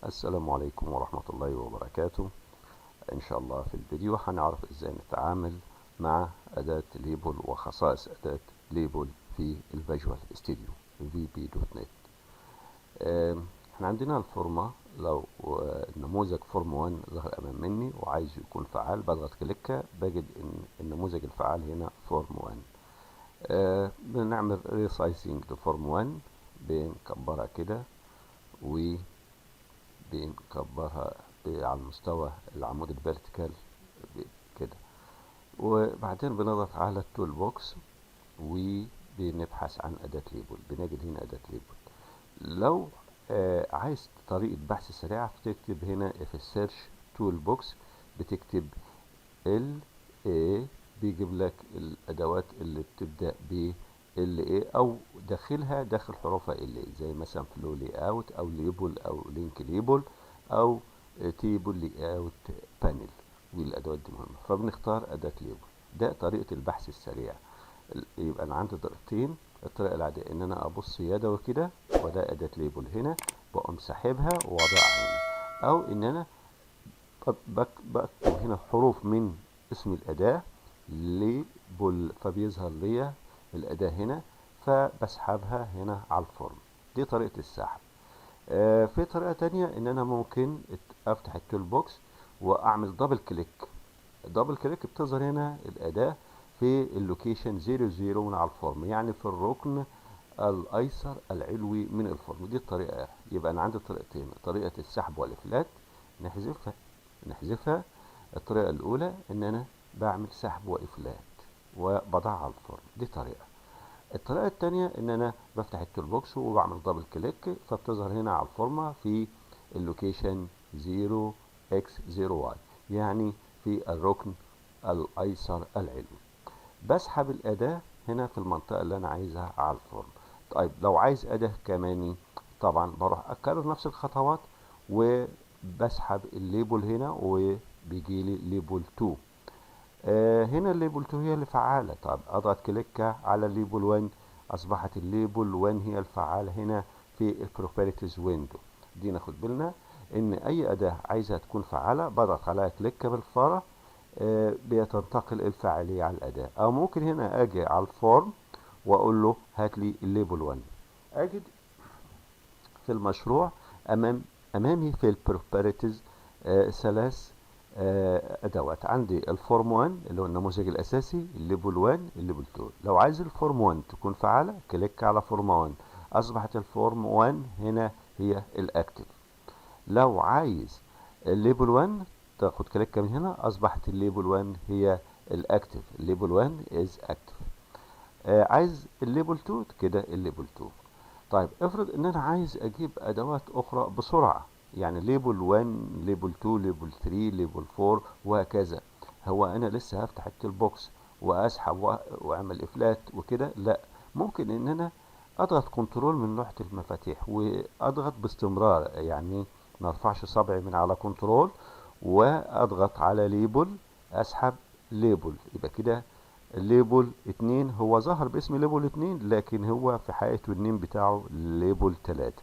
السلام عليكم ورحمة الله وبركاته. إن شاء الله في الفيديو هنعرف إزاي نتعامل مع أداة ليبل وخصائص أداة ليبل في الفيجوال ستوديو VB.NET. احنا عندنا الفورمة. لو نموذج فورم 1 ظهر أمام مني وعايز يكون فعال، بضغط كليكة بجد إن النموذج الفعال هنا فورم 1. بنعمل ريسايزنج لفورم 1، بنكبرها كده بنكبرها على المستوى العمود الفيرتيكال كده، وبعدين بنضغط على التول بوكس وبنبحث عن أداة ليبل. بنجد هنا أداة ليبل. لو عايز طريقة بحث سريعة بتكتب هنا في السيرش تول بوكس، بتكتب LA، بيجيب لك الأدوات اللي بتبدأ ب LA أو داخل حروفها LA، زي مثلا فلو لي اوت أو ليبل أو لينك ليبل أو تيبل لي اوت بانل، والأدوات دي مهمة. فبنختار أداة ليبل. ده طريقة البحث السريع. يبقى أنا عندي طريقتين. الطريقة العادية إن أنا أبص يدوي كده وده أداة ليبل هنا، بقوم ساحبها ووضعها هنا، أو إن أنا بكتب هنا حروف من اسم الأداة ليبل، فبيظهر لي الأداة هنا، فبسحبها هنا على الفورم. دي طريقة السحب. في طريقة تانية إن أنا ممكن أفتح التول بوكس وأعمل دبل كليك. دبل كليك بتظهر هنا الأداة في اللوكيشن 00 من على الفورم، يعني في الركن الأيسر العلوي من الفورم. دي الطريقة. يبقى أنا عندي طريقتين: طريقة السحب والإفلات، نحذفها. الطريقة الأولى إن أنا بعمل سحب وإفلات وبضعها على الفورم، دي طريقة. الطريقة التانية إن أنا بفتح التول بوكس وبعمل دبل كليك، فبتظهر هنا على الفورمة في اللوكيشن 0x0y، يعني في الركن الأيسر العلوي. بسحب الأداة هنا في المنطقة اللي أنا عايزها على الفورم. طيب لو عايز أداة كماني، طبعا بروح أكرر نفس الخطوات وبسحب الليبل هنا وبيجي لي ليبل 2. هنا الليبل 2 هي اللي فعالة. طب أضغط كليك على الليبل 1، أصبحت الليبل 1 هي الفعالة هنا في البروبرتيز ويندو. دي ناخد بالنا إن أي أداة عايزها تكون فعالة بضغط عليها كليك بالفارة، بتنتقل الفاعلية على الأداة. أو ممكن هنا أجي على الفورم وأقول له هات لي الليبل 1. أجد في المشروع أمامي في البروبرتيز ثلاث أدوات. عندي الفورم 1 اللي هو النموذج الأساسي، الليبل 1، الليبل 2. لو عايز الفورم 1 تكون فعالة كليك على فورم 1، أصبحت الفورم 1 هنا هي الأكتف. لو عايز الليبل 1 تاخد كليك من هنا، أصبحت الليبل 1 هي الأكتف. الليبل 1 is active. عايز الليبل 2 كده الليبل 2. طيب افرض ان انا عايز اجيب ادوات اخرى بسرعة، يعني ليبل 1، ليبل 2، ليبل 3، ليبل 4 وهكذا. هو انا لسه هفتح التيل بوكس واسحب واعمل افلات وكده؟ لا، ممكن ان انا اضغط كنترول من لوحة المفاتيح واضغط باستمرار، يعني ما ارفعش صبعي من على كنترول واضغط على ليبل، اسحب ليبل. يبقى كده ليبل 2 هو ظهر باسم ليبل 2، لكن هو في حقيقته النيم بتاعه ليبل 3.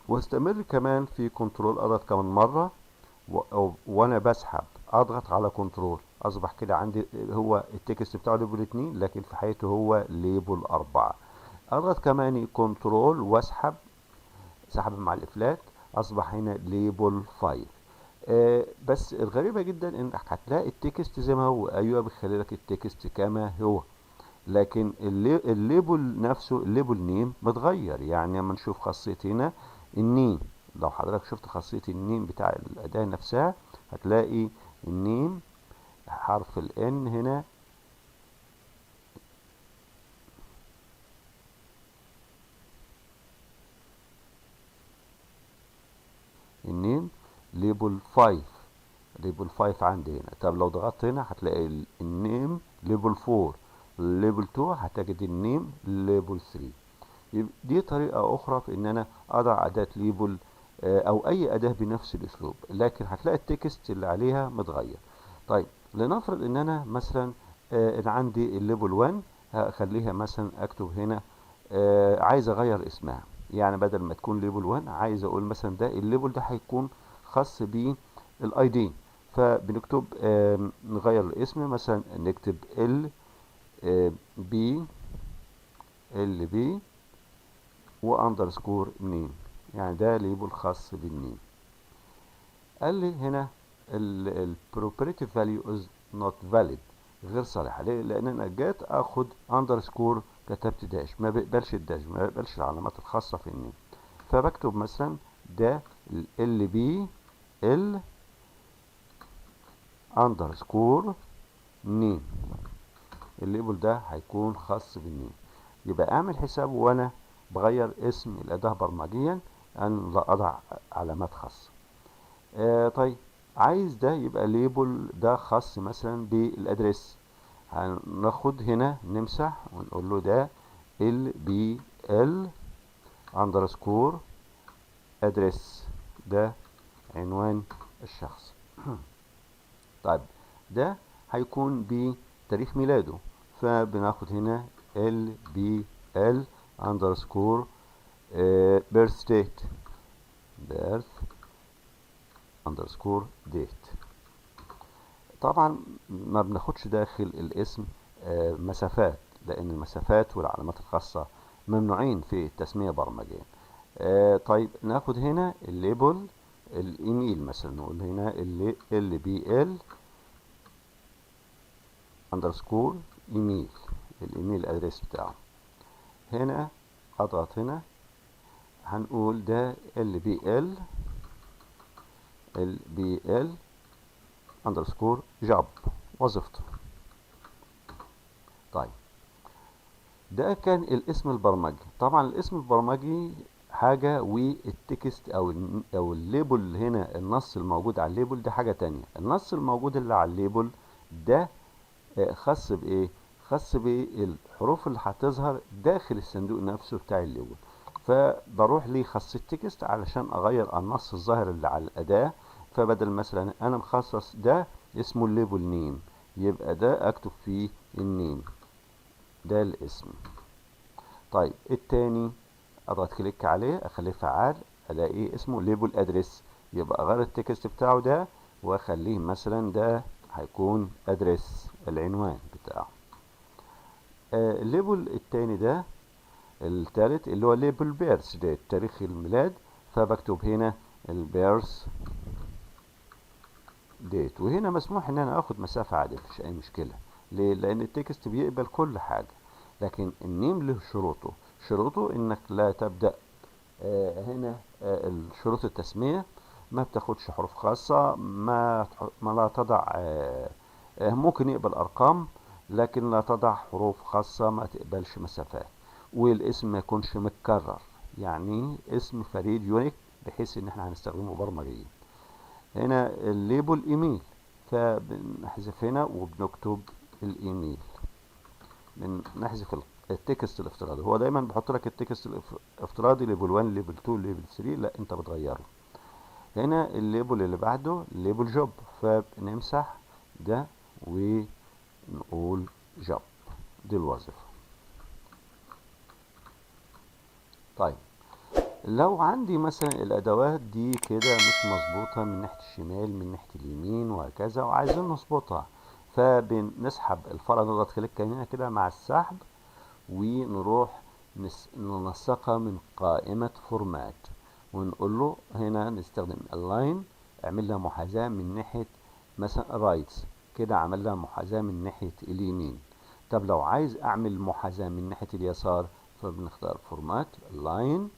واستمر كمان في كنترول، اضغط كمان مرة وانا بسحب اضغط على كنترول، اصبح كده عندي هو التكست بتاعه ليبل 2، لكن في حقيقته هو ليبل 4. اضغط كمان كنترول واسحب، سحب مع الافلات، اصبح هنا ليبل 5. بس الغريبة جدا انك هتلاقي التكست زي ما هو. ايوه، بيخلي لك التكست كما هو، لكن الليبل نفسه، الليبل نيم متغير. يعني لما نشوف خاصية هنا النيم، لو حضرتك شفت خاصية النيم بتاع الأداة نفسها هتلاقي النيم حرف الN هنا النيم ليبل 5. ليبل 5 عندي هنا. طب لو ضغطت هنا هتلاقي النيم ليبل 4، ليبل 2 هتجد النيم ليبل 3. دي طريقة أخرى في إن أنا أضع أداة ليبل أو أي أداة بنفس الأسلوب، لكن هتلاقي التكست اللي عليها متغير. طيب لنفرض إن أنا مثلا إن عندي الليبل 1 هخليها مثلا أكتب هنا عايز أغير اسمها. يعني بدل ما تكون ليبل 1 عايز اقول مثلا ده الليبل ده هيكون خاص بالاي دي، فبنكتب نغير الاسم مثلا نكتب بي بي واندرسكور نيم، يعني ده ليبل خاص بالنيم. قال لي هنا البروبريتيف فاليو از نوت فاليد، غير صالحه. ليه؟ لان انا جيت اخد اندرسكور كتبت داش، ما بيقبلش الداش، ما بيقبلش العلامات الخاصه في النيم، فبكتب مثلا ده ال بي ال اندرسكور نيم، الليبل ده هيكون خاص بالنيم. يبقى اعمل حساب وانا بغير اسم الاداه برمجيا ان لا اضع علامات خاصه. طيب عايز ده يبقى ليبل ده خاص مثلا بالادريس، هناخد هنا نمسح ونقول له ده ال بي ال اندرسكور ادريس، ده عنوان الشخص. طيب ده هيكون بتاريخ ميلاده، فبناخد هنا ال بي ال اندرسكور بيرث ديت، بيرث اندرسكور ديت. طبعا ما بناخدش داخل الاسم مسافات، لان المسافات والعلامات الخاصة ممنوعين في التسمية برمجيا. طيب ناخد هنا الليبل الايميل، مثلا نقول هنا ال بي ال اندرسكور ايميل، الايميل ادريس بتاعه. هنا اضغط هنا هنقول ده ال بي ال اندرسكور جوب، وظيفته. طيب ده كان الاسم البرمجي. طبعا الاسم البرمجي حاجة، والتكست او الليبل هنا، النص الموجود على الليبل ده حاجة تانية. النص الموجود اللي على الليبل ده خاص بايه؟ خاص بالحروف اللي هتظهر داخل الصندوق نفسه بتاع الليبل، فبروح لخاصية تكست علشان اغير النص الظاهر اللي على الاداة. فبدل مثلا انا مخصص ده اسمه الليبل نيم، يبقى ده اكتب فيه النيم، ده الاسم. طيب التاني اضغط كليك عليه اخليه فعال، الاقي اسمه ليبل ادريس، يبقى اغير التكست بتاعه ده واخليه مثلا ده هيكون ادريس، العنوان بتاعه. الليبل التاني ده التالت اللي هو ليبل بيرث ديت، تاريخ الميلاد، فبكتب هنا البيرث ديت. وهنا مسموح ان انا اخد مسافة عادية، مفيش اي مشكلة. ليه؟ لان التكست بيقبل كل حاجة، لكن النيم له شروطه. شروطه انك لا تبدأ هنا الشروط التسمية ما بتاخدش حروف خاصة، ما لا تضع ممكن يقبل ارقام لكن لا تضع حروف خاصة، ما تقبلش مسافات، والاسم ما يكونش متكرر، يعني اسم فريد يونيك بحيث ان احنا هنستخدمه برمجيا. هنا الليبل ايميل، فبنحذف هنا وبنكتب الايميل، نحذف التكست الافتراضي. هو دايما بحط لك التكست الافتراضي ليبل 1 ليبل 2 ليبل 3، لا انت بتغيره. هنا الليبل اللي بعده ليبل جوب، فبنمسح ده ونقول جوب، دي الوظيفة. طيب لو عندي مثلا الادوات دي كده مش مظبوطه من ناحيه الشمال من ناحيه اليمين وهكذا وعايزين نظبطها، فبنسحب الفاره، نضغط كليك هنا كده مع السحب ونروح ننسقها من قائمه فورمات، ونقول له هنا نستخدم الاين، اعمل لها محاذاه من ناحيه مثلا رايتس، كده عمل لها محاذاه من ناحيه اليمين. طب لو عايز اعمل محاذاه من ناحيه اليسار، فبنختار فورمات الاين،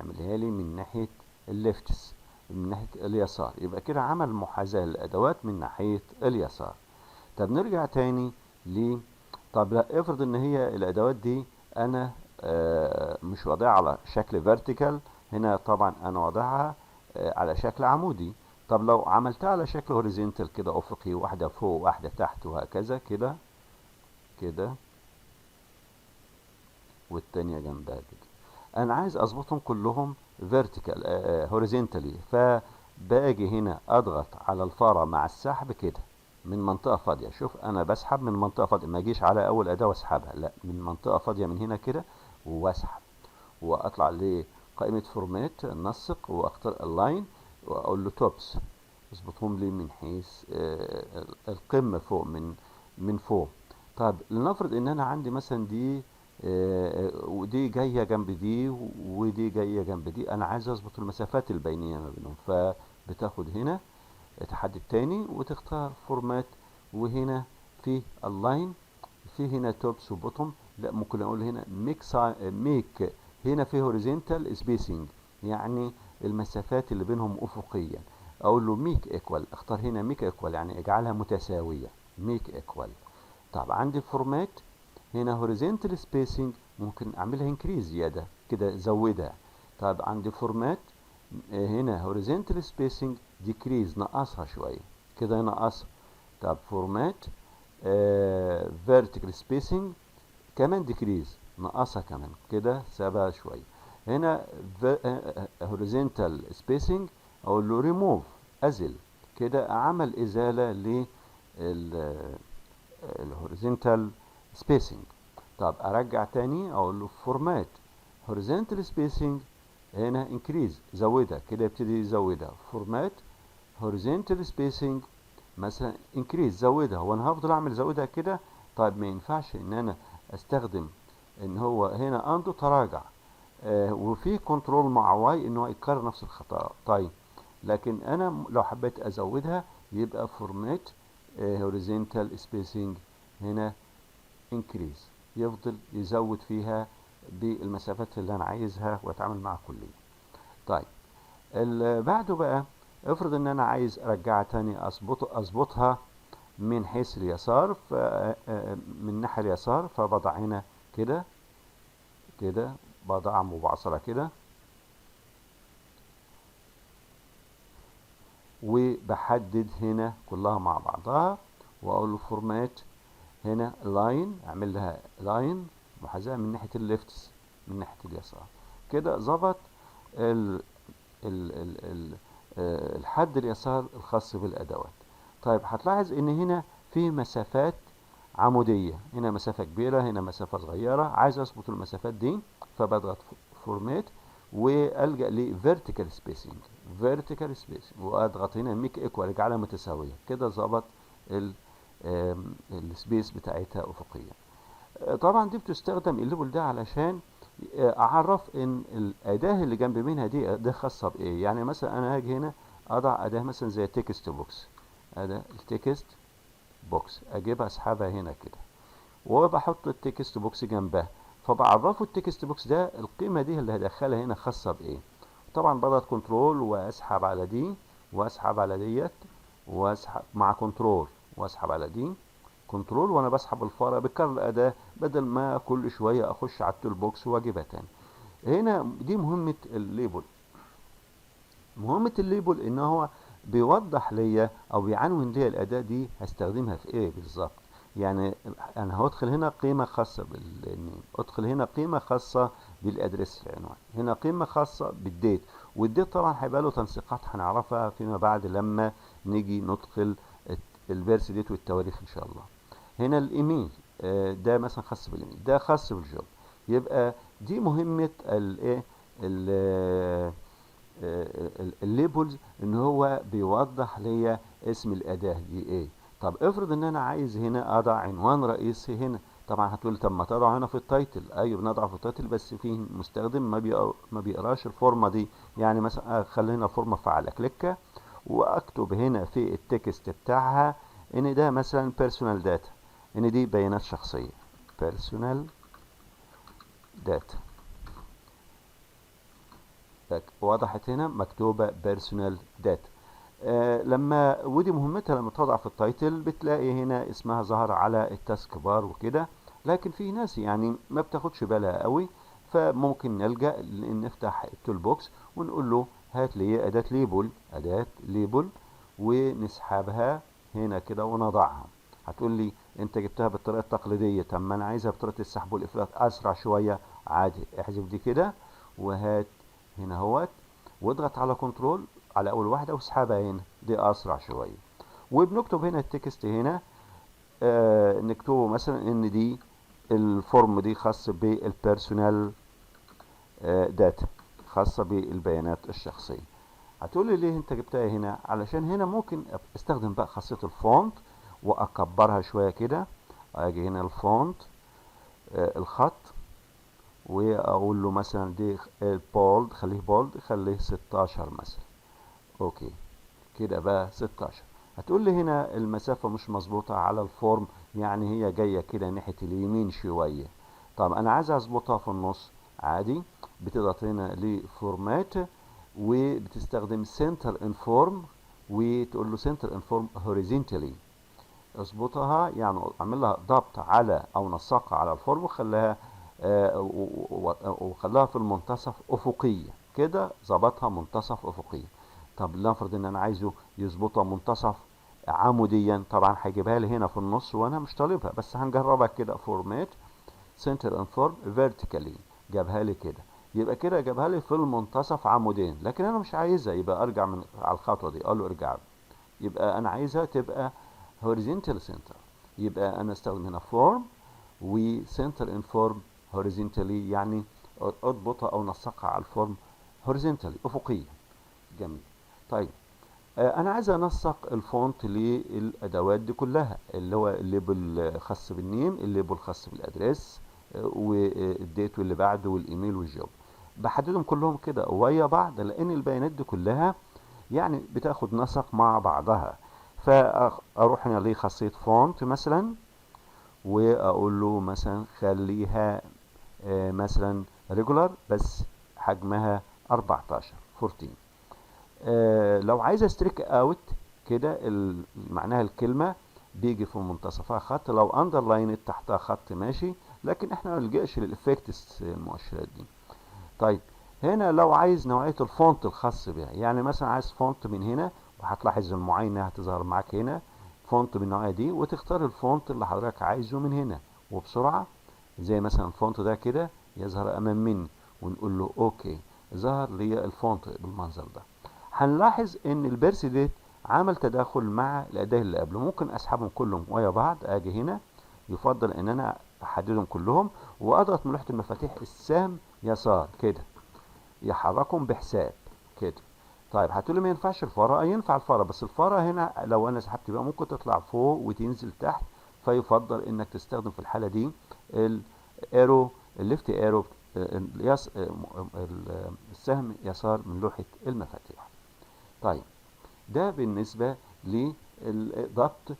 اعملها لي من ناحية الليفتس، من ناحية اليسار، يبقى كده عمل محاذاة للأدوات من ناحية اليسار. طب نرجع تاني طب لا افرض ان هي الأدوات دي انا مش واضعها على شكل فيرتيكال، هنا طبعا انا واضعها على شكل عمودي. طب لو عملتها على شكل هوريزونتال كده افقي، واحدة فوق واحدة تحت وهكذا كده كده، والتانية جنبها كده، انا عايز اظبطهم كلهم فيرتيكال هوريزونتالي، فباجي هنا اضغط على الفاره مع السحب كده من منطقه فاضيه. شوف انا بسحب من منطقه فاضيه، ما اجيش على اول اداه واسحبها، لا من منطقه فاضيه من هنا كده واسحب، واطلع قائمة فورمات نسق واختار اللاين واقول له توبس، اظبطهم لي من حيث القمة فوق من فوق. طب لنفرض ان انا عندي مثلا دي ودي جاية جنب دي ودي جاية جنب دي، انا عايز اظبط المسافات البينية ما بينهم، فبتاخد هنا تحدد تاني وتختار فورمات، وهنا في اللاين، في هنا توبس وبوتوم، لا ممكن اقول هنا ميك هنا في هوريزونتال سبيسنج، يعني المسافات اللي بينهم افقيا، اقول له ميك ايكوال، اختار هنا ميك ايكوال يعني اجعلها متساويه، ميك ايكوال. طب عندي فورمات هنا هوريزونتال سبيسنج، ممكن اعملها انكريز زياده كده زودها. طب عندي فورمات هنا هوريزونتال سبيسنج ديكريز، نقصها شويه كده نقصها. طب فورمات فيرتيكال سبيسنج كمان ديكريز، نقصها كمان كده سابها شويه. هنا هوريزونتال سبيسنج اقول له ريموف، ازل، كده عمل ازاله للهوريزونتال سبيسنج. طب ارجع تاني اقول له فورمات هوريزونتال سبيسنج، هنا انكريز زودها كده يبتدي يزودها. فورمات هوريزونتال سبيسنج مثلا انكريز زودها، وانا هفضل اعمل زودها كده. طيب ما ينفعش ان انا استخدم ان هو هنا عنده تراجع وفي كنترول مع واي ان هو يكرر نفس الخطأ. طيب لكن انا لو حبيت ازودها يبقى فورمات هوريزونتال سبيسنج هنا انكريز، يفضل يزود فيها بالمسافات اللي انا عايزها واتعامل معها كليا. طيب اللي بعده بقى، افرض ان انا عايز ارجعها تاني اظبطها من حيث اليسار، من الناحية اليسار، فبضع هنا كده كده، بضع مبعصرة كده وبحدد هنا كلها مع بعضها واقول له فورمات هنا لاين، اعمل لها لاين محاذاة من ناحية الليفتس من ناحية اليسار، كده ظبط ال ال ال ال الحد اليسار الخاص بالادوات. طيب هتلاحظ ان هنا في مسافات عمودية، هنا مسافة كبيرة هنا مسافة صغيرة، عايز اظبط المسافات دي فبضغط فورمات والجأ ل vertical spacing، vertical spacing واضغط هنا ميك ايكوال اجعلها متساوية، كده ظبط السبيس بتاعتها افقيا. طبعا دي بتستخدم الليبل ده علشان اعرف ان الاداة اللي جنب منها دي اداة خاصة بايه. يعني مثلا انا هاجي هنا اضع اداة مثلا زي تكست بوكس، اداة التكست بوكس اجيبها اسحبها هنا كده وبحط التكست بوكس جنبها، فبعرفه التكست بوكس ده القيمة دي اللي هدخلها هنا خاصة بايه. طبعا بضغط كنترول واسحب على دي واسحب على ديت واسحب مع كنترول واسحب على دي كنترول، وانا بسحب الفاره بكرر الاداه بدل ما كل شويه اخش على التول بوكس واجيبها تاني. هنا دي مهمه الليبل. مهمه الليبل ان هو بيوضح ليا او بيعنون ليا الاداه دي هستخدمها في ايه بالظبط. يعني انا هدخل هنا قيمه خاصه بالنيم، ادخل هنا قيمه خاصه بالادرس العنوان، هنا قيمه خاصه بالديت، والديت طبعا هيبقى له تنسيقات هنعرفها فيما بعد لما نيجي ندخل الفيرس ديت والتواريخ ان شاء الله. هنا الايميل ده مثلا خاص بالايميل، ده خاص بالجوب، يبقى دي مهمه الايه الليبلز، ان هو بيوضح ليا اسم الاداه دي ايه. طب افرض ان انا عايز هنا اضع عنوان رئيسي هنا، طبعا هتقول طب ما تضع هنا في التايتل، ايوه بنضع في التايتل بس في مستخدم ما بيقراش الفورمه دي. يعني مثلا اخلي هنا فورمه فعاله كليكه واكتب هنا في التكست بتاعها ان ده مثلا بيرسونال داتا، ان دي بيانات شخصيه، بيرسونال داتا، وضحت هنا مكتوبه بيرسونال داتا. لما ودي مهمتها لما تضع في التايتل بتلاقي هنا اسمها ظهر على التاسك بار وكده، لكن في ناس يعني ما بتاخدش بالها قوي، فممكن نلجأ ان نفتح التول بوكس ونقول له هات لي اداة ليبل، اداة ليبل، ونسحبها هنا كده ونضعها. هتقول لي انت جبتها بالطريقه التقليديه، طب ما انا عايزها بطريقه السحب والافلات اسرع شويه، عادي احذف دي كده وهات هنا اهوت واضغط على كنترول على اول واحده واسحبها هنا، دي اسرع شويه. وبنكتب هنا التكست هنا نكتبه مثلا ان دي الفورم دي خاص بالبيرسونال داتا، خاصة بالبيانات الشخصية. هتقول لي ليه انت جبتها هنا؟ علشان هنا ممكن استخدم بقى خاصية الفونت واكبرها شوية كده. اجي هنا الفونت، الخط، واقول له مثلا دي البولد، خليه بولد، خليه 16 مثلا. اوكي كده بقى 16. هتقول لي هنا المسافة مش مظبوطة على الفورم، يعني هي جاية كده ناحية اليمين شوية. طب انا عايز اظبطها في النص. عادي، بتضغط هنا لفورمات وبتستخدم سنتر انفورم وتقول له سنتر انفورم هوريزونتالي. اظبطها يعني اعمل لها ضبط على او نسقها على الفورم وخليها وخليها في المنتصف افقية كده. ظبطها منتصف افقية. طب لنفرض ان انا عايزه يظبطها منتصف عموديا، طبعا هيجيبها لي هنا في النص وانا مش طالبها، بس هنجربها كده. فورمات سنتر انفورم فيرتيكالي، جابها لي كده. يبقى كده جابها لي في المنتصف عمودين، لكن انا مش عايزها. يبقى ارجع من على الخطوه دي، اقول له ارجع. يبقى انا عايزها تبقى horizontal center. يبقى انا استخدم هنا form و center inform horizontally، يعني اضبطها او نسقها على الفورم horizontally افقيا. جميل. طيب انا عايز انسق الفونت للادوات دي كلها، اللي هو الليبل خاص بالنيم، الليبل خاص بالادريس، والديت واللي بعده والايميل والجوب. بحددهم كلهم كده ويا بعض، لان البيانات دي كلها يعني بتاخد نسق مع بعضها. فاروح هنا لخاصية فونت مثلا، واقول له مثلا خليها مثلا ريجولار بس حجمها 14. لو عايز استريك اوت كده، معناها الكلمة بيجي في منتصفها خط، لو اندرلاين تحتها خط ماشي، لكن احنا ما نلجأش للافكتس المؤشرات دي. طيب هنا لو عايز نوعية الفونت الخاص بها، يعني مثلا عايز فونت من هنا، وهتلاحظ المعاينة هتظهر معاك هنا فونت بالنوعية دي، وتختار الفونت اللي حضرتك عايزه من هنا وبسرعة. زي مثلا الفونت ده كده يظهر امام مني، ونقول له اوكي، ظهر لي الفونت بالمنظر ده. هنلاحظ ان البيرس ديت عمل تداخل مع الاداة اللي قبله. ممكن اسحبهم كلهم ويا بعض. اجي هنا، يفضل ان انا احددهم كلهم واضغط من لوحة المفاتيح السهم يسار كده، يحركهم بحساب كده. طيب هتقولي ما ينفعش الفاره. ينفع الفاره، بس الفاره هنا لو انا سحبت بقى ممكن تطلع فوق وتنزل تحت، فيفضل انك تستخدم في الحاله دي الايرو، الليفت ايرو، السهم يسار من لوحه المفاتيح. طيب ده بالنسبه لضبط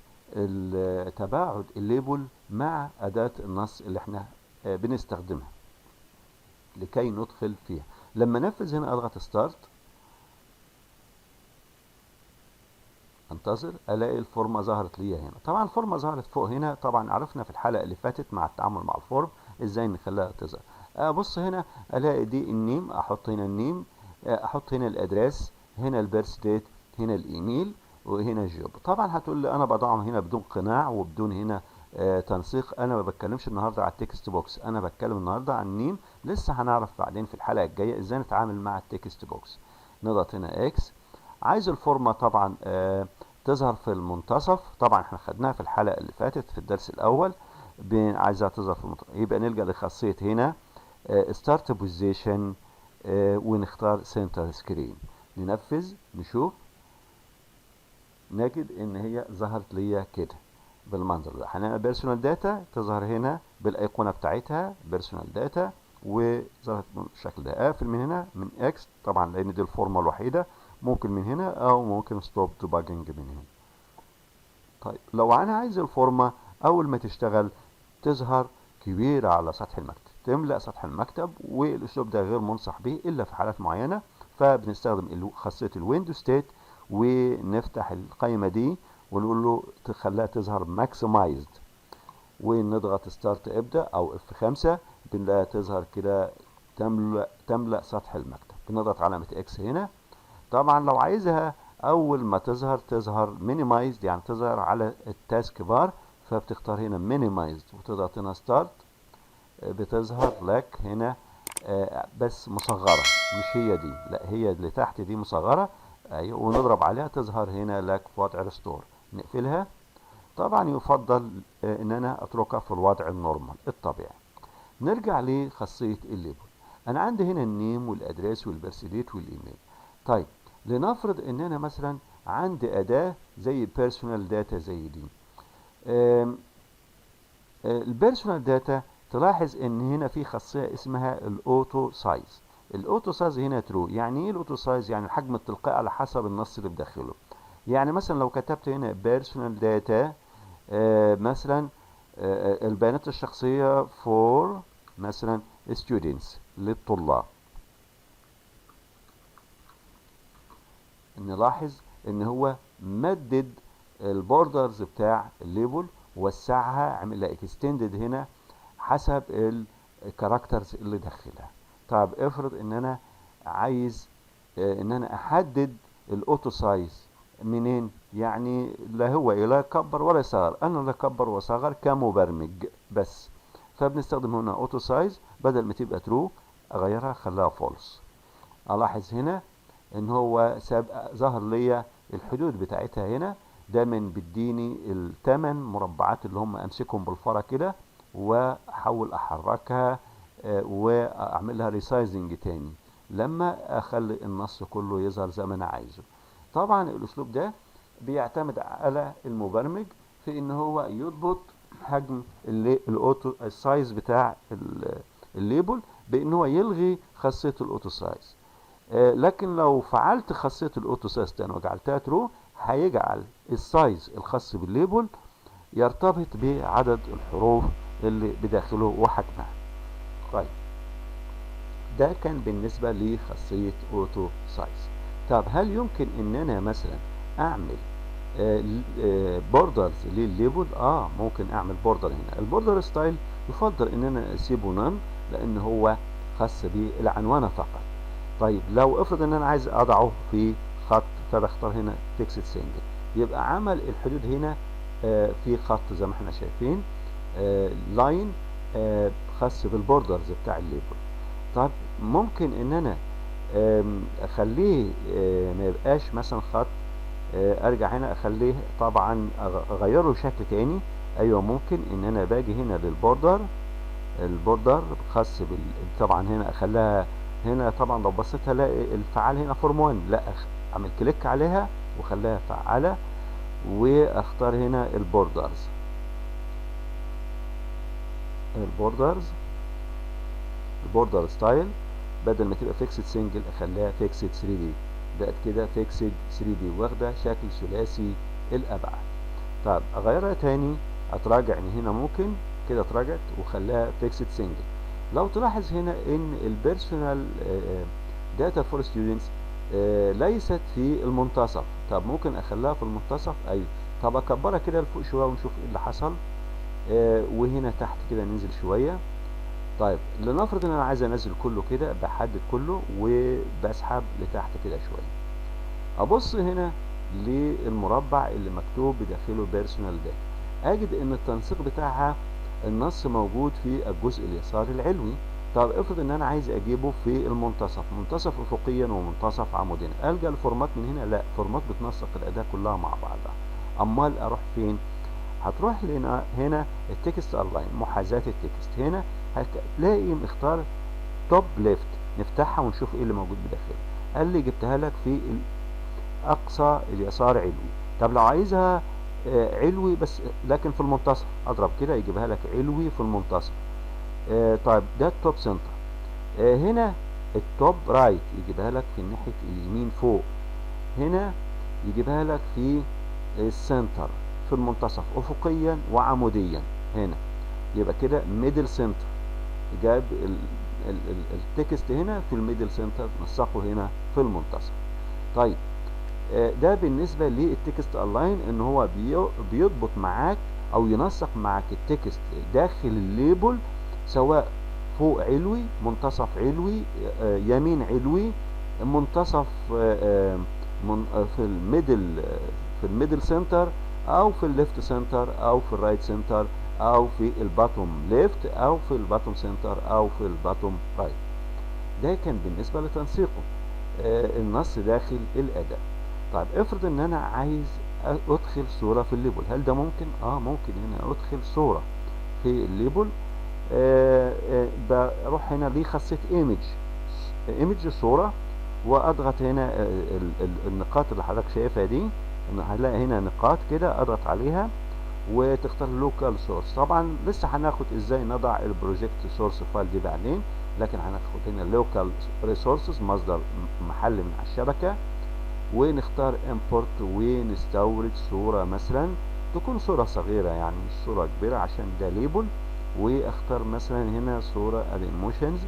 تباعد الليبل مع اداه النص اللي احنا بنستخدمها لكي ندخل فيها. لما انفذ هنا اضغط ستارت، انتظر الاقي الفورمه ظهرت لي هنا. طبعا الفورمه ظهرت فوق هنا. طبعا عرفنا في الحلقه اللي فاتت مع التعامل مع الفورم ازاي نخليها تظهر. ابص هنا الاقي دي النيم، احط هنا النيم، احط هنا الادريس، هنا البيرث ديت، هنا الايميل، وهنا الجوب. طبعا هتقول لي انا بضعهم هنا بدون قناع وبدون هنا تنسيق. انا ما بتكلمش النهارده على التكست بوكس، انا بتكلم النهارده عن النيم. لسه هنعرف بعدين في الحلقه الجايه ازاي نتعامل مع التكست بوكس. نضغط هنا اكس. عايز الفورمه طبعا تظهر في المنتصف. طبعا احنا خدناها في الحلقه اللي فاتت في الدرس الاول. عايزها تظهر في المنتصف، يبقى نلجا لخاصيه هنا ستارت بوزيشن ونختار سنتر سكرين. ننفذ نشوف، نجد ان هي ظهرت ليا كده بالمنظر ده. هنعمل بيرسونال داتا تظهر هنا بالايقونه بتاعتها بيرسونال داتا، وظهرت بالشكل ده. اقفل من هنا من اكس طبعا لان دي الفورمه الوحيده. ممكن من هنا او ممكن ستوب ديباجنج من هنا. طيب لو انا عايز الفورمه اول ما تشتغل تظهر كبيره على سطح المكتب، تملا سطح المكتب، والاسلوب ده غير منصح به الا في حالات معينه. فبنستخدم خاصيه الويندو ستيت، ونفتح القائمه دي ونقول له تخليها تظهر ماكسمايزد، ونضغط ستارت ابدا او F5، بنلاقيها تظهر كده تملا سطح المكتب. بنضغط علامه اكس هنا. طبعا لو عايزها اول ما تظهر مينيمايزد، يعني تظهر على التاسك بار، فبتختار هنا مينيمايزد وتضغط هنا ستارت. بتظهر لك هنا بس مصغره، مش هي دي، لا هي اللي تحت دي مصغره. ايوه، ونضرب عليها تظهر هنا لك في وضع ريستور. نقفلها. طبعا يفضل ان انا اتركها في الوضع النورمال الطبيعي. نرجع لخاصيه الليبل. انا عندي هنا النيم والادريس والبيرث ديت والايميل. طيب لنفرض ان انا مثلا عندي اداه زي بيرسونال داتا زي دي. البيرسونال داتا تلاحظ ان هنا في خاصيه اسمها الاوتو سايز. الاوتو سايز هنا ترو. يعني ايه الاوتو سايز؟ يعني الحجم التلقائي على حسب النص اللي بداخله. يعني مثلا لو كتبت هنا بيرسونال داتا مثلا البيانات الشخصيه فور مثلا students للطلاب، نلاحظ ان هو مدد البوردرز بتاع الليبل، وسعها، عمل لها اكستندد هنا حسب الكاركترز اللي داخلها. طب افرض ان انا عايز ان انا احدد الاوتو سايز منين؟ يعني لا هو لا يكبر ولا يصغر، انا لا اكبر واصغر كمبرمج بس. فبنستخدم هنا اوتو سايز، بدل ما تبقى ترو اغيرها خلاها فولس. الاحظ هنا ان هو ظهر ليا الحدود بتاعتها هنا. دايما بيديني الثمان مربعات اللي هم امسكهم بالفرة كده واحاول احركها واعمل لها ريسايزنج تاني لما اخلي النص كله يظهر زي ما انا عايزه. طبعا الاسلوب ده بيعتمد على المبرمج في ان هو يضبط حجم الاوتو السايز بتاع الليبل بان هو يلغي خاصيه الاوتو سايز. لكن لو فعلت خاصيه الاوتو سايز تاني وجعلتها ترو، هيجعل السايز الخاص بالليبل يرتبط بعدد الحروف اللي بداخله وحجمها. طيب ده كان بالنسبه لخاصيه اوتو سايز. طب هل يمكن ان انا مثلا اعمل بوردرز للليبل؟ ممكن اعمل بوردر هنا. البوردر ستايل يفضل ان انا اسيبه نون لان هو خاص بالعنوان فقط. طيب لو افرض ان انا عايز اضعه في خط، فبختار هنا تكست سنجل، يبقى عمل الحدود هنا في خط زي ما احنا شايفين لاين خاص بالبوردرز بتاع الليبل. طب ممكن ان انا اخليه ما يبقاش مثلا خط، ارجع هنا اخليه طبعا اغيره شكل تاني. ايوه ممكن ان انا باجي هنا للبوردر، البوردر خاص طبعا هنا اخليها هنا. طبعا لو بصيت هلاقي الفعال هنا فورم 1، لا اعمل كليك عليها وخليها فعالة واختار هنا البوردرز. البوردر ستايل بدل ما تبقى فيكسد سنجل اخليها فيكسد 3 دي، بقت كده فيكسد 3 دي واخده شكل ثلاثي الابعاد. طب اغيرها تاني، اتراجع ان هنا ممكن كده اتراجعت وخلاها فيكسد سنجل. لو تلاحظ هنا ان البيرسونال داتا فور ستودنتس ليست في المنتصف. طب ممكن اخليها في المنتصف. ايوه. طب اكبرها كده لفوق شويه ونشوف ايه اللي حصل. وهنا تحت كده ننزل شويه. طيب لنفرض ان انا عايز انزل كله كده، بحدد كله وبسحب لتحت كده شويه. ابص هنا للمربع اللي مكتوب بداخله بيرسونال داتا، اجد ان التنسيق بتاعها النص موجود في الجزء اليساري العلوي. طب افرض ان انا عايز اجيبه في المنتصف، منتصف افقيا ومنتصف عموديا، الجا الفورمات من هنا؟ لا، فورمات بتنسق الاداه كلها مع بعضها. امال اروح فين؟ هتروح لنا هنا التكست الاين، محاذاه التكست. هنا هتلاقي مختار توب ليفت، نفتحها ونشوف ايه اللي موجود بداخلها. قال لي جبتها لك في اقصى اليسار علوي. طب لو عايزها علوي بس لكن في المنتصف، اضرب كده يجيبها لك علوي في المنتصف. طيب ده التوب سنتر. هنا التوب رايت يجيبها لك في ناحيه اليمين فوق. هنا يجيبها لك في السنتر في المنتصف افقيا وعموديا. هنا يبقى كده ميدل سنتر، جاب التكست هنا في الميدل سنتر، نسقه هنا في المنتصف. طيب ده بالنسبه للتكست الاين، ان هو بيضبط معاك او ينسق معاك التكست داخل الليبل، سواء فوق علوي، منتصف علوي، يمين علوي، منتصف في الميدل سنتر، او في الليفت سنتر، او في الرايت سنتر، او في الباتوم ليفت، او في الباتوم سنتر، او في الباتوم رايت. ده كان بالنسبه لتنسيقه النص داخل الاداة. طيب افرض ان انا عايز ادخل صورة في الليبل، هل ده ممكن؟ ممكن هنا ادخل صورة في الليبل. بروح هنا لخاصية ايمج صورة، واضغط هنا النقاط اللي حضرتك شايفها دي، هنلاقي هنا نقاط كده اضغط عليها وتختار لوكال سورس. طبعا لسه هناخد ازاي نضع البروجكت سورس فايل دي بعدين، لكن هناخد هنا لوكال ريسورسز، مصدر محل من على الشبكة، ونختار امبورت ونستورد صورة مثلا تكون صورة صغيرة، يعني مش صورة كبيرة عشان ده ليبل. واختار مثلا هنا صورة الايموشنز،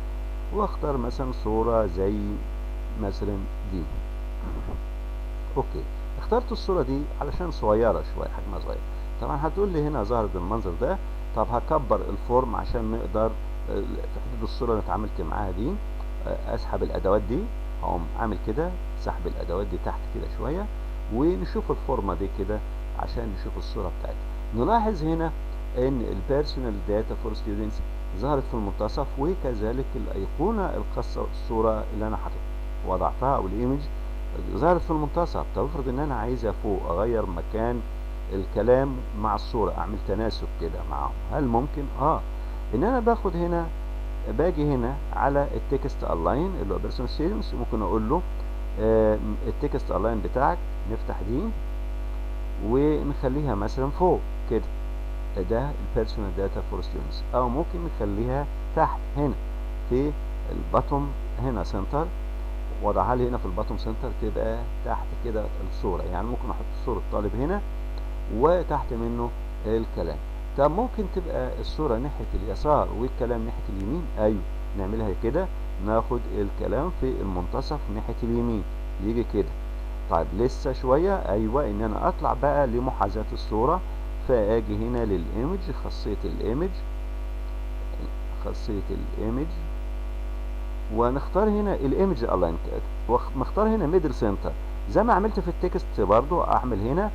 واختار مثلا صورة زي مثلا دي. اوكي، اخترت الصورة دي علشان صغيرة شوية، حجمها صغير. طبعا هتقول لي هنا ظهرت بالمنظر ده. طب هكبر الفورم عشان نقدر في حدود الصورة اللي اتعاملت معاها دي اسحب الادوات دي، هقوم عامل كده سحب الادوات دي تحت كده شوية، ونشوف الفورمة دي كده عشان نشوف الصورة بتاعتها. نلاحظ هنا ان البيرسونال داتا فور ستودنتس ظهرت في المنتصف، وكذلك الايقونة الخاصة بالصورة اللي انا وضعتها او الايمج ظهرت في المنتصف. طب افرض ان انا عايزها فوق، اغير مكان الكلام مع الصورة، اعمل تناسب كده معاهم، هل ممكن؟ ان انا باخد هنا، باجي هنا على التكست الاين اللي هو بيرسونال ستودنتس، ممكن اقول له التكست الاين بتاعك، نفتح دي ونخليها مثلا فوق كده، ده البيرسونال داتا فور ستودنتس. او ممكن نخليها تحت هنا في الباتوم هنا سنتر، وضعها لي هنا في الباتوم سنتر تبقى تحت كده الصورة، يعني ممكن احط صورة الطالب هنا وتحت منه الكلام. طب ممكن تبقى الصورة ناحية اليسار والكلام ناحية اليمين، ايوه نعملها كده، ناخد الكلام في المنتصف ناحية اليمين يجي كده. طيب لسه شوية، ايوه ان انا اطلع بقى لمحاذاة الصورة، فاجي هنا للايمج، خاصية الايمج، ونختار هنا الايمج الاين، ونختار هنا ميدل سنتر زي ما عملت في التكست برضو. اعمل هنا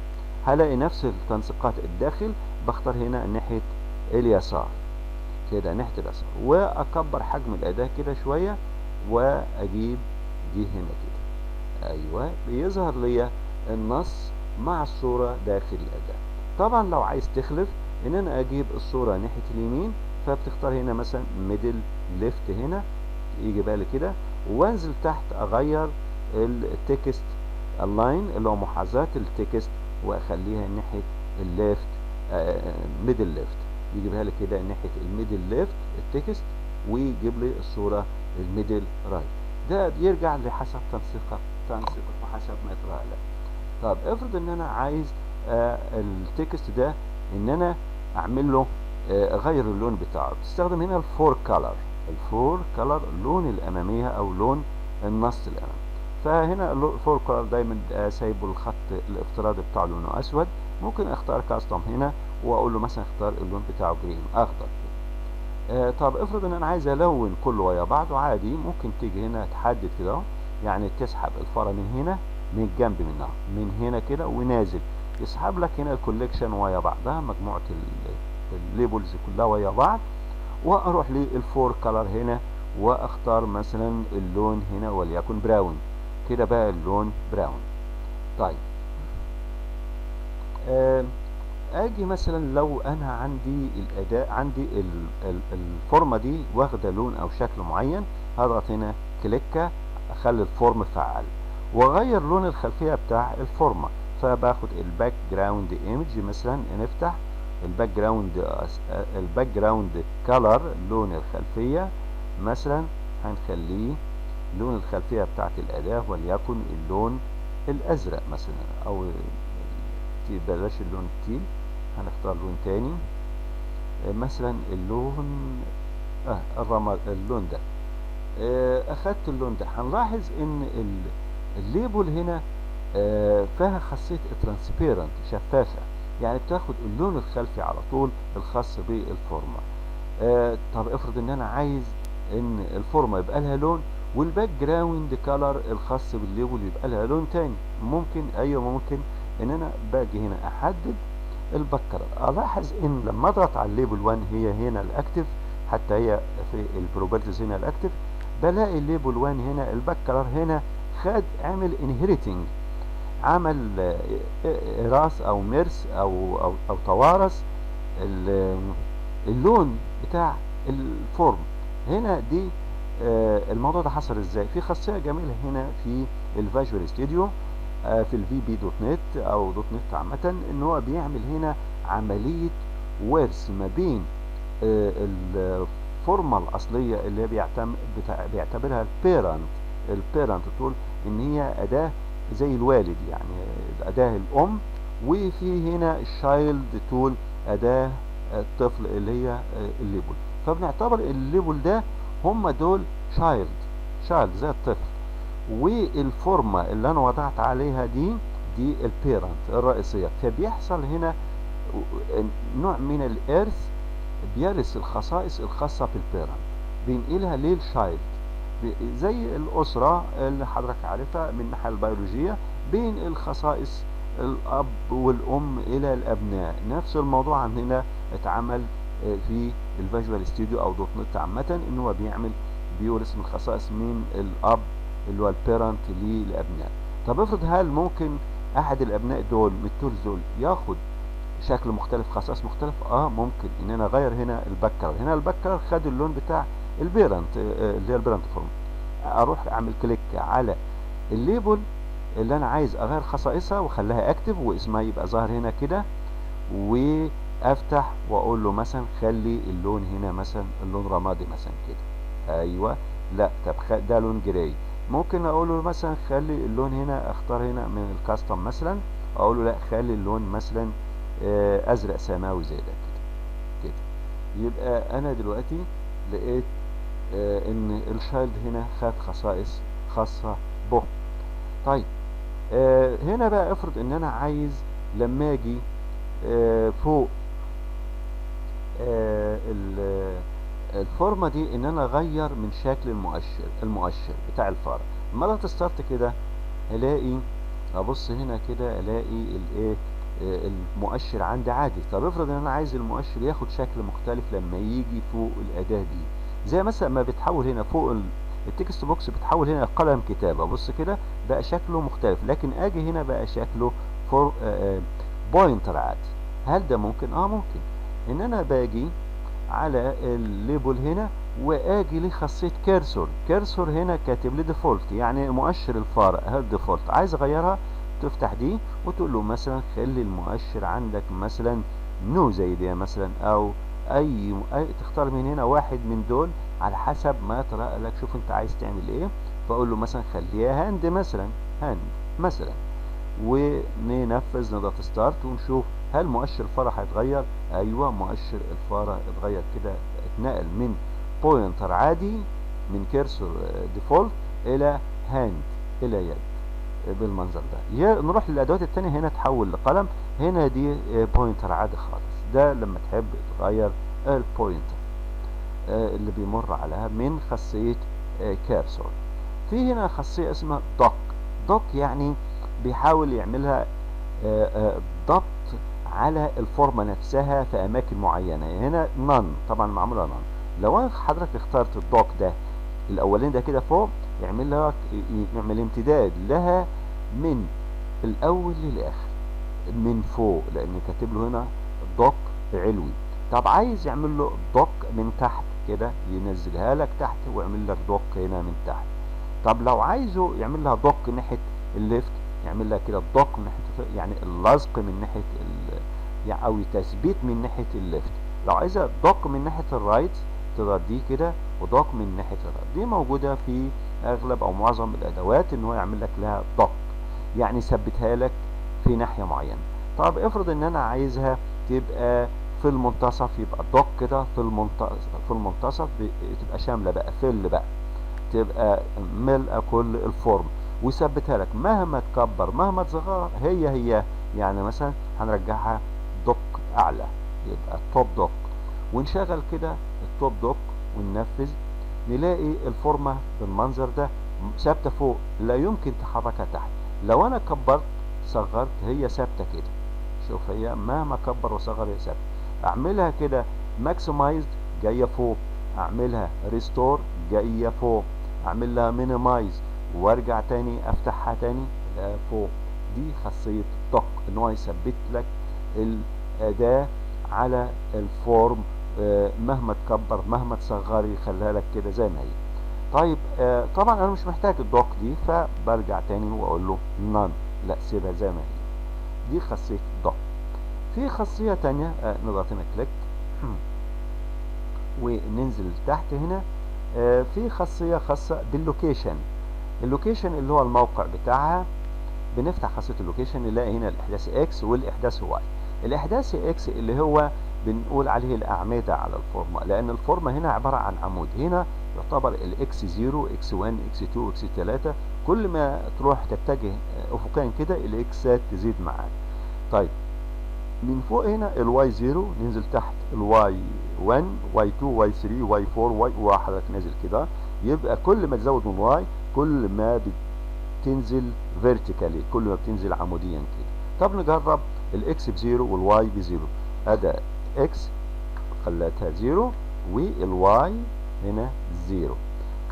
هلاقي نفس التنسيقات الداخل، بختار هنا ناحية اليسار كده، ناحية اليسار، واكبر حجم الاداة كده شوية، واجيب دي هنا كده، ايوه بيظهر لي النص مع الصورة داخل الاداة. طبعا لو عايز تخلف ان انا اجيب الصورة ناحية اليمين، فبتختار هنا مثلا ميدل ليفت هنا، يجي بالي كده، وانزل تحت اغير التكست اللاين اللي هو محاذاة التكست، واخليها ناحية الليفت، ميدل ليفت، يجيبها لي كده ناحية الميدل ليفت التكست، ويجيب لي الصورة الميدل رايت. ده يرجع لحسب تنسيقك وحسب ما يطلع لك. طب افرض ان انا عايز التكست ده ان انا اعمل له اغير اللون بتاعه، تستخدم هنا الفور كلر، اللون الامامية او لون النص الامامي. فهنا الفور كلر دايما سايبه الخط الافتراضي بتاعه لونه اسود. ممكن اختار كاستم هنا واقول له مثلا اختار اللون بتاعه جرين، اخضر كده. طب افرض ان انا عايز الون كله ويا بعضه عادي، ممكن تيجي هنا تحدد كده، يعني تسحب الفاره من هنا من الجنب منها من هنا كده ونازل، يسحب لك هنا الكوليكشن ويا بعضها، مجموعه الليبلز كلها ويا بعض، واروح للفور كلر هنا واختار مثلا اللون هنا وليكن براون كده، بقى اللون براون. طيب اجي مثلا لو انا عندي الاداء، عندي الفورمه دي واخده لون او شكل معين، هضغط هنا كليكه اخلي الفورم فعال، واغير لون الخلفيه بتاع الفورمه. فباخد الباك جراوند ايمج مثلا، نفتح الباك جراوند كلر، لون الخلفيه مثلا هنخليه لون الخلفيه بتاعت الاداه وليكن اللون الازرق مثلا، او بلاش اللون التيل، هنختار لون تاني مثلا اللون اللون ده. اخدت اللون ده، هنلاحظ ان الليبل هنا فيها خاصية ترانسبيرنت، شفافة، يعني بتاخد اللون الخلفي على طول الخاص بالفورمة. طب افرض ان انا عايز ان الفورمة يبقى لها لون والباك جراوند كلر الخاص بالليبل يبقى لها لون تاني، ممكن، ايوه ممكن ان انا باجي هنا احدد الباك كلر. الاحظ ان لما اضغط على الليبل 1 هي هنا الاكتف، حتى هي في البروبرتيز هنا الاكتف، بلاقي الليبل 1 هنا الباك كلر هنا عمل انهيرتنج، عمل اراث او ميرس او توارث اللون بتاع الفورم هنا دي. الموضوع ده حصل ازاي؟ في خاصيه جميله هنا في الفيجوال ستوديو في الفي بي دوت نت او دوت نت عامه، ان هو بيعمل هنا عمليه ورث ما بين الفورمه الاصليه اللي هي بيعتبرها البيرنت تول، ان هي اداه زي الوالد، يعني الاداه الام، وفي هنا الشايلد تول اداه الطفل اللي هي الليبل. فبنعتبر الليبل ده هم دول شايلد زي الطفل، والفورمه اللي انا وضعت عليها دي البيرنت الرئيسيه. فبيحصل هنا نوع من الارث، بيرث الخصائص الخاصه بالبيرنت بينقلها للشايلد، زي الاسره اللي حضرتك عارفها من الناحيه البيولوجيه، بين الخصائص الاب والام الى الابناء. نفس الموضوع عندنا اتعمل في الفيجوال ستوديو او دوت نت عامه، ان هو بيورث من خصائص من الاب اللي هو البيرنت للابناء. طب افرض هل ممكن احد الابناء دول من التولز دول ياخد شكل مختلف، خصائص مختلفه؟ ممكن ان انا اغير هنا الباك. هنا الباك خد اللون بتاع البيرنت اللي هي البيرنت فورم، اروح اعمل كليك على الليبل اللي انا عايز اغير خصائصها واخليها اكتف واسمها يبقى ظاهر هنا كده، وافتح واقول له مثلا خلي اللون هنا مثلا اللون رمادي مثلا كده. ايوه، لا طب ده لون جراي. ممكن اقول له مثلا خلي اللون هنا، اختار هنا من الكاستم مثلا، اقول له لا خلي اللون مثلا ازرق سماوي زي ده كده. يبقى انا دلوقتي لقيت ان الشايلد هنا خد خصائص خاصة به. طيب هنا بقى افرض ان انا عايز لما اجي فوق الفورمه دي ان انا اغير من شكل المؤشر بتاع الفاره. لما اضغط ستارت كده الاقي، ابص هنا كده الاقي الايه المؤشر عندي عادي. طب افرض ان انا عايز المؤشر ياخد شكل مختلف لما يجي فوق الاداه دي، زي مثلا ما بتحول هنا فوق التكست بوكس، بتحول هنا قلم كتابه، بص كده بقى شكله مختلف، لكن اجي هنا بقى شكله فور بوينتر عادي. هل ده ممكن؟ ممكن ان انا باجي على الليبل هنا واجي لخاصيه كيرسور هنا كاتب لي ديفولت، يعني مؤشر الفاره هل ديفولت، عايز اغيرها تفتح دي وتقول له مثلا خلي المؤشر عندك مثلا نو زي دي مثلا، او اي تختار من هنا واحد من دول على حسب ما ترى لك. شوف انت عايز تعمل ايه، فاقول له مثلا خليها هاند مثلا وننفذ، نضغط ستارت ونشوف هل مؤشر الفاره هيتغير. ايوه مؤشر الفاره اتغير كده، اتنقل من بوينتر عادي من كيرسور ديفولت الى هاند، الى يد بالمنظر ده. نروح للادوات التانية، هنا تحول لقلم، هنا دي بوينتر عادي خالص. ده لما تحب تغير البوينتر اللي بيمر عليها من خاصية كيرسور. في هنا خاصية اسمها دوك يعني بيحاول يعملها ضبط على الفورمة نفسها في أماكن معينة. هنا نون طبعا معمولة نون. لو أنا حضرتك اخترت الدوك ده الأولين ده كده فوق، يعمل امتداد لها من الأول للآخر من فوق، لأن كاتب له هنا دوك علوي. طب عايز يعمل له دوك من تحت كده، ينزلها لك تحت ويعمل لك دوك هنا من تحت. طب لو عايزه يعمل لها دوك ناحية الليفت، يعمل لها كده دوك من ناحية، يعني اللزق من ناحية يعني او تثبيت من ناحية الليفت. لو عايزة دوك من ناحية الرايت تقدر دي كده، ودوك من ناحية الرايت. دي موجودة في اغلب او معظم الادوات، ان هو يعمل لك لها دوك يعني يثبتها لك في ناحية معينة. طب افرض ان انا عايزها تبقى في المنتصف، يبقى دوك كده في المنتصف تبقى شاملة بقى فل بقى، تبقى ملء كل الفورم ويثبتها لك مهما تكبر مهما تصغر هي يعني مثلا هنرجعها دوك اعلى يبقى توب دوك، ونشغل كده التوب دوك وننفذ، نلاقي الفورمة بالمنظر ده ثابتة فوق، لا يمكن تحركها تحت. لو انا كبرت صغرت هي ثابتة كده، شوف هي مهما كبر وصغر هي ثابتة. اعملها كده ماكسمايزد جاية فوق، اعملها ريستور جاية فوق، اعمل لها مينيمايز وارجع تاني افتحها تاني فوق. دي خاصية الدوك، ان هو يثبت لك الاداة على الفورم مهما تكبر مهما تصغر يخليها لك كده زي ما هي. طيب طبعا انا مش محتاج الدوك دي، فبرجع تاني واقول له none، لا سيبها زي ما هي. دي خاصية الدوك. في خاصية تانية نضغط هنا كليك وننزل تحت هنا. في خاصية خاصة باللوكيشن. اللوكيشن اللي هو الموقع بتاعها. بنفتح خاصية اللوكيشن نلاقي هنا الإحداث X والإحداث Y. الإحداث X اللي هو بنقول عليه الأعمدة على الفورمة، لأن الفورمة هنا عبارة عن عمود. هنا يعتبر الX0 X1 X2 X3، كل ما تروح تتجه أفقيا كده الإكسات تزيد معاك. طيب من فوق هنا الواي 0 ننزل تحت الواي 1 واي 2 واي 3 واي 4 واي، وحضرتك نازل كده، يبقى كل ما تزود من واي كل ما بتنزل فيرتيكالي، كل ما بتنزل عموديا كده. طب نجرب الاكس بزيرو والواي بزيرو. ادي اكس خلتها 0 والواي هنا 0،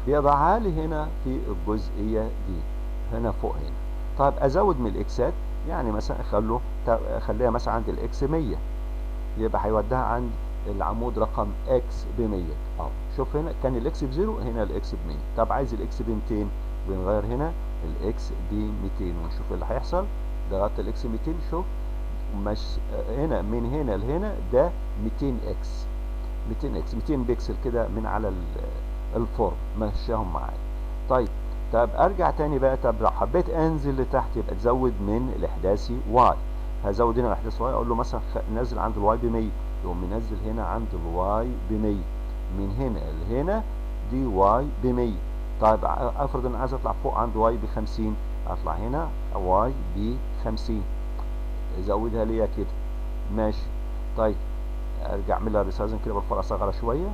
بيضعها لي هنا في الجزئيه دي هنا فوق هنا. طيب ازود من الاكسات، يعني مثلا اخليها مثلا عند الاكس 100، يبقى هيوديها عند العمود رقم اكس ب 100. شوف هنا كان الاكس ب 0، هنا الاكس ب 100. طب عايز الاكس ب 200، بنغير هنا الاكس ب 200 ونشوف اللي هيحصل. ضغطت الاكس 200، شوف مش هنا من هنا لهنا ده 200 اكس 200 اكس 200 بكسل كده من على الفورم مشاهم معايا. طيب ارجع تاني بقى. طب لو حبيت انزل لتحت يبقى تزود من الاحداثي واي. هزود هنا الاحداث واي، اقول له مثلا نزل عند الواي ب 100، يقوم منزل هنا عند الواي ب 100. من هنا لهنا دي واي ب 100. طيب افرض انا عايز اطلع فوق عند واي ب 50، اطلع هنا واي ب 50، زودها ليا كده ماشي. طيب ارجع اعمل لها ريسايزنج كده بالفرق اصغرها شويه.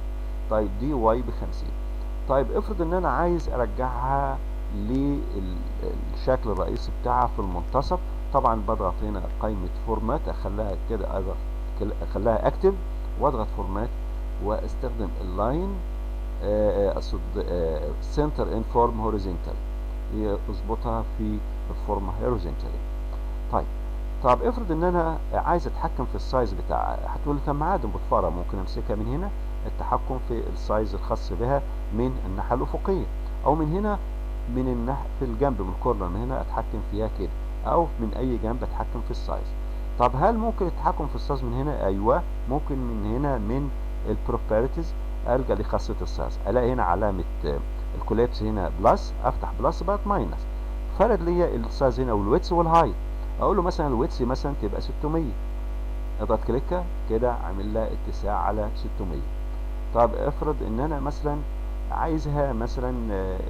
طيب دي واي ب 50. طيب افرض ان انا عايز ارجعها للشكل الرئيسي بتاعها في المنتصف. طبعا بضغط هنا قائمه فورمات، اخليها كده، اخليها اكتف واضغط فورمات واستخدم اللاين، اقصد سنتر ان فورم هوريزونتال، اظبطها في الفورمه هوريزونتالي. طب افرض ان انا عايز اتحكم في السايز بتاعها. هتقول لي طب ما عادي بطفاره ممكن امسكها من هنا، التحكم في السايز الخاص بها من الناحيه الافقيه، او من هنا من الناحيه في الجنب من الكورنر من هنا اتحكم فيها كده، او من اي جنب اتحكم في السايز. طب هل ممكن التحكم في السايز من هنا؟ ايوه ممكن. من هنا من البروبرتيز الجا لخاصيه السايز، الاقي هنا علامه الكولابس هنا بلس، افتح بلس بقت ماينس، فرد لي السايز هنا والويتس والهايت. اقول له مثلا الويتس مثلا تبقى 600، اضغط كليكه كده عامل لها اتساع على 600. طب افرض ان انا مثلا عايزها مثلا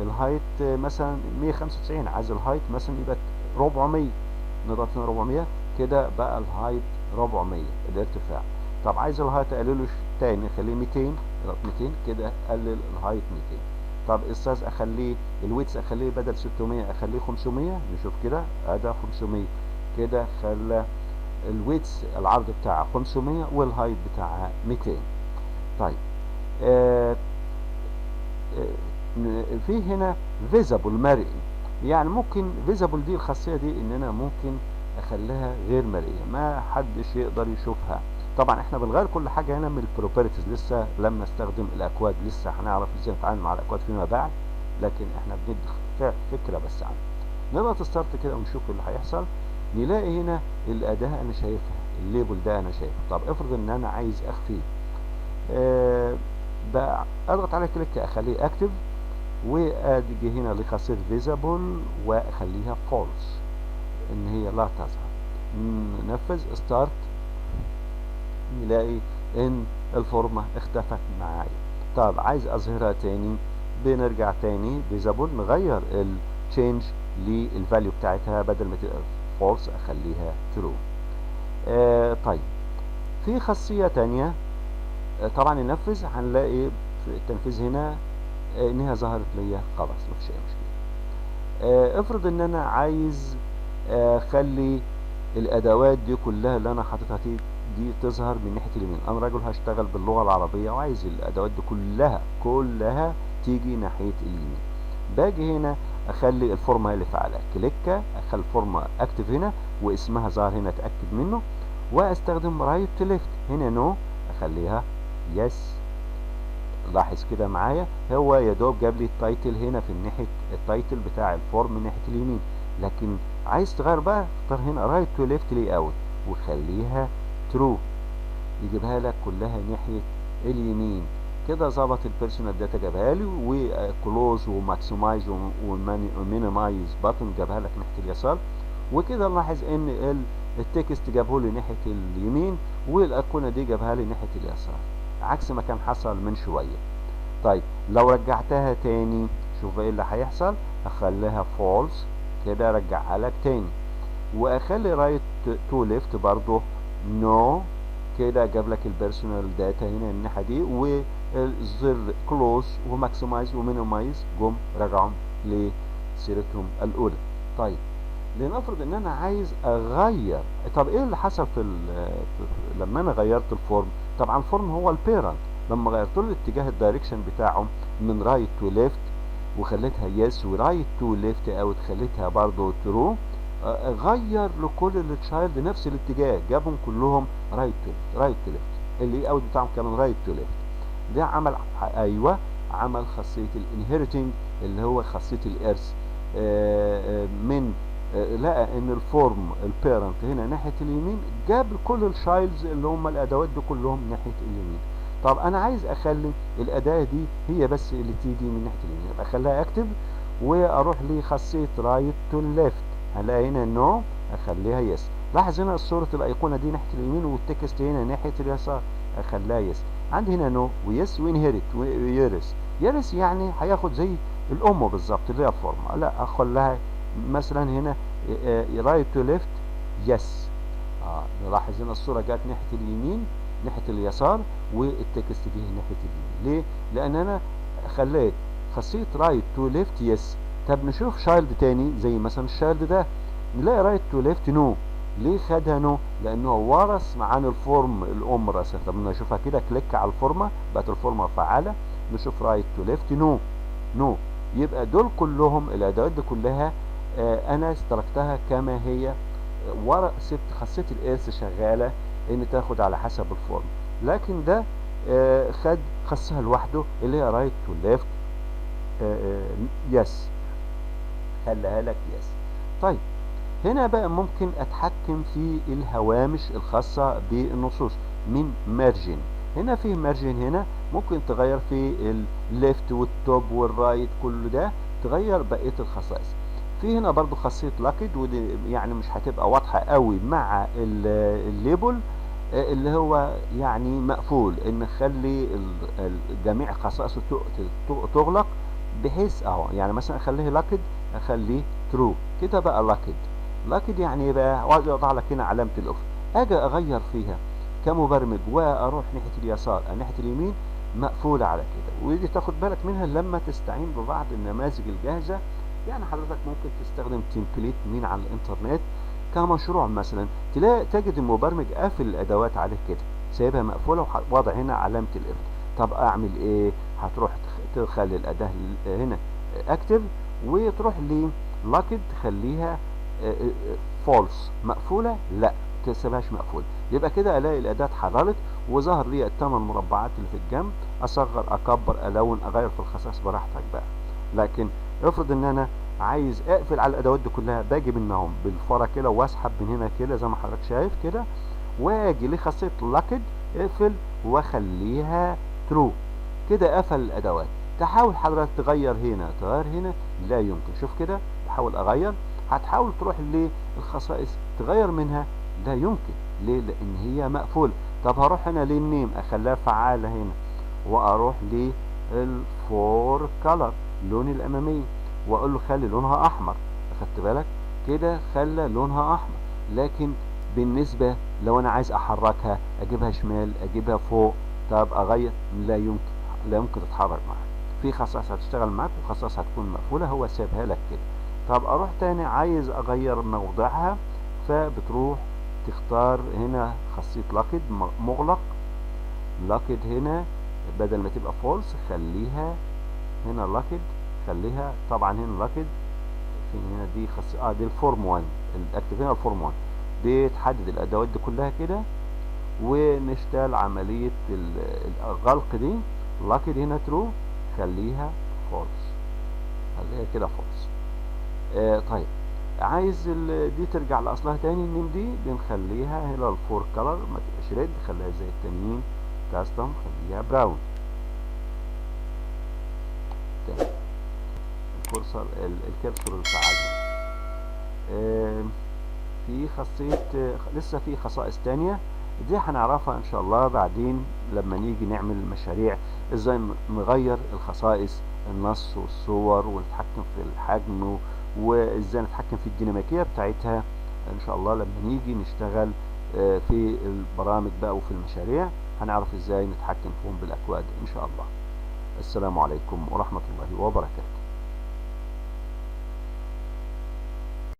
الهايت مثلا 195، عايز الهايت مثلا يبقى 400، نضغط هنا 400 كده بقى الهايت 400 الارتفاع. طب عايز الهايت اقلله تاني اخليه 200، اضغط 200 كده قلل الهايت 200. طب السايز اخليه الويتس اخليه بدل 600 اخليه 500، نشوف كده ادي 500 كده خلى الويتس العرض بتاعها 500 والهايت بتاعها 200. طيب في هنا فيزابل مرئي، يعني ممكن فيزابل دي الخاصيه دي ان انا ممكن اخليها غير مرئيه ما حدش يقدر يشوفها. طبعا احنا بنغير كل حاجه هنا من البروبرتيز، لسه لم نستخدم الاكواد، لسه هنعرف ازاي نتعامل مع الاكواد فيما بعد، لكن احنا بندي فكره بس عنها. نضغط ستارت كده ونشوف اللي هيحصل. نلاقي هنا الاداه انا شايفها، الليبل ده انا شايفه. طب افرض ان انا عايز اخفيه، بقى اضغط على كليك اخليه اكتف، واجي هنا لخاصيه فيزابل واخليها فولس ان هي لا تظهر. ننفذ ستارت، نلاقي ان الفورمه اختفت معايا. طب عايز اظهرها تاني، بنرجع تاني فيزابل نغير التشينج للفاليو بتاعتها، بدل ما تبقى فولس اخليها ترو. طيب في خاصيه تانية طبعا ننفذ، هنلاقي في التنفيذ هنا انها ظهرت ليا خلاص مفيش اي مشكله. افرض ان انا عايز اخلي الادوات دي كلها اللي انا حاططها دي تظهر من ناحيه اليمين. انا راجل هشتغل باللغه العربيه وعايز الادوات دي كلها تيجي ناحيه اليمين. باجي هنا اخلي الفورمه هي اللي فعاله، كليكه اخلي الفورمه اكتف هنا واسمها ظهر هنا اتاكد منه، واستخدم رايت تو ليفت هنا نو اخليها يس. لاحظ كده معايا، هو يا دوب جاب لي التايتل هنا في ناحيه التايتل بتاع الفورم من ناحيه اليمين، لكن عايز تغير بقى اختار هنا رايت تو ليفت لاي اوت وخليها ترو، يجيبها لك كلها ناحيه اليمين. كده ظبط البيرسونال داتا جابها لي، وكلوز وماكسمايز ومينيمايز باتون جابها لك ناحيه اليسار. وكده نلاحظ ان التكست جابه لي ناحيه اليمين، والايقونه دي جابها لي ناحيه اليسار، عكس ما كان حصل من شويه. طيب لو رجعتها تاني شوف ايه اللي هيحصل، اخليها فولس كده رجعها لك تاني، واخلي رايت تو ليفت برضو نو كده جاب لك البيرسونال داتا هنا الناحيه دي، والزر كلوز وماكسمايز ومينيمايز جم رجعوا لسيرتهم الاولى. طيب لنفرض ان انا عايز اغير، طب ايه اللي حصل لما انا غيرت الفورم؟ طبعا الفورم هو البيرنت، لما غيرت له الاتجاه الدايركشن بتاعه من رايت تو ليفت وخليتها يس، ورايت تو ليفت اوت خليتها برضه ترو، غير لكل التشايلد نفس الاتجاه، جابهم كلهم رايت تو ليفت. رايت تو ليفت اللي اوت بتاعهم كمان رايت تو ليفت. ده عمل ايوه عمل خاصيه الانهيرتنج اللي هو خاصيه الارث. من لقى ان الفورم البيرنت هنا ناحيه اليمين، جاب كل الشايلدز اللي هم الادوات دي كلهم ناحيه اليمين. طب انا عايز اخلي الاداه دي هي بس اللي تيجي من ناحيه اليمين، يبقى اخليها اكتف واروح لخاصيه رايت تو ليفت، هلاقي هنا نو اخليها يس. لاحظ هنا صوره الايقونه دي ناحيه اليمين والتكست هنا ناحيه اليسار، اخليها يس. عندي هنا نو ويس وانهيرت ويرس. يرس يعني هياخد زي الام بالظبط اللي هي الفورمه، لا اخليها مثلا هنا رايت تو ليفت يس. نلاحظ هنا الصوره جت ناحيه اليمين ناحيه اليسار، والتكست جه ناحيه اليمين. ليه؟ لان انا خليت خاصيه رايت تو ليفت يس. طب نشوف شايلد تاني زي مثلا الشايلد ده، نلاقي رايت تو ليفت نو. ليه خدها نو؟ لانه ورث عن الفورم الام راسا. طب نشوفها كده، كليك على الفورمه بقت الفورمه فعاله، نشوف رايت تو ليفت نو نو. يبقى دول كلهم الادوات دي كلها انا استركتها كما هي، ورا سبت خاصيه الارث شغاله ان تاخد على حسب الفورم. لكن ده خد خاصها لوحده اللي هي رايت تو ليفت يس، خليها لك يس. طيب هنا بقى ممكن اتحكم في الهوامش الخاصه بالنصوص من مارجن. هنا في مارجن، هنا ممكن تغير في الليفت والتوب والرايت، كل ده تغير بقيه الخصائص. في هنا برضو خاصيه لاكد، ودي يعني مش هتبقى واضحه قوي مع الليبل اللي هو يعني مقفول، ان نخلي جميع خصائصه تغلق، بحيث اهو يعني مثلا اخليه لاكد اخليه ترو كده بقى لاكد. لاكد يعني ايه بقى؟ واجي اضع لك هنا علامه الاوف، اجي اغير فيها كمبرمج واروح ناحيه اليسار او ناحيه اليمين مقفوله على كده. ودي تاخد بالك منها لما تستعين ببعض النماذج الجاهزه. يعني حضرتك ممكن تستخدم تمبليت من على الانترنت كمشروع مثلا، تلاقي تجد المبرمج قافل الادوات عليه كده، سايبها مقفوله ووضع هنا علامه الاف. طب اعمل ايه؟ هتروح تخلي الاداه هنا اكتف، وتروح لاكد تخليها فولس مقفوله، لا تسيبهاش مقفوله. يبقى كده الاقي الاداه اتحررت وظهر لي الثمان مربعات اللي في الجنب، اصغر اكبر الون اغير في الخصائص براحتك بقى. لكن افرض ان انا عايز اقفل على الادوات دي كلها، باجي منهم بالفاره كده واسحب من هنا كده زي ما حضرتك شايف كده، واجي لخاصيه لاكد اقفل واخليها ترو، كده قفل الادوات. تحاول حضرتك تغير هنا تغير هنا، لا يمكن. شوف كده بحاول اغير، هتحاول تروح للخصائص تغير منها، لا يمكن. ليه؟ لان هي مقفوله. طب هروح هنا للنيم اخليها فعاله هنا، واروح للفور كلر اللون الامامي واقول له خلي لونها احمر، اخدت بالك كده خلى لونها احمر. لكن بالنسبه لو انا عايز احركها اجيبها شمال اجيبها فوق، طب اغير، لا يمكن، لا يمكن تتحرك معاك. في خصائص هتشتغل معاك وخصائص هتكون مقفوله، هو سابها لك كده. طب اروح تاني عايز اغير موضعها، فبتروح تختار هنا خاصيه لاكد مغلق، لاكد هنا بدل ما تبقى فولس خليها هنا لاكد، خليها طبعا هنا لاكد. فين هنا دي دي الفورم 1 اكتب هنا الفورم 1 دي، تحدد الادوات دي كلها كده ونشتغل عملية الغلق دي. لكن هنا ترو، خليها فولس، خليها كده فولس. طيب عايز دي ترجع لاصلها تاني، النيم دي بنخليها هنا الفور كلر، ما تبقاش ريد، خليها زي التانيين كاستم، خليها براون. تمام. الكورسر الكرسور الفعال. في خاصية لسه في خصائص تانية دي هنعرفها ان شاء الله بعدين لما نيجي نعمل مشاريع، ازاي نغير الخصائص، النص والصور، ونتحكم في الحجم، وازاي نتحكم في الديناميكية بتاعتها ان شاء الله لما نيجي نشتغل في البرامج بقى وفي المشاريع، هنعرف ازاي نتحكم فيهم بالاكواد ان شاء الله. السلام عليكم ورحمة الله وبركاته.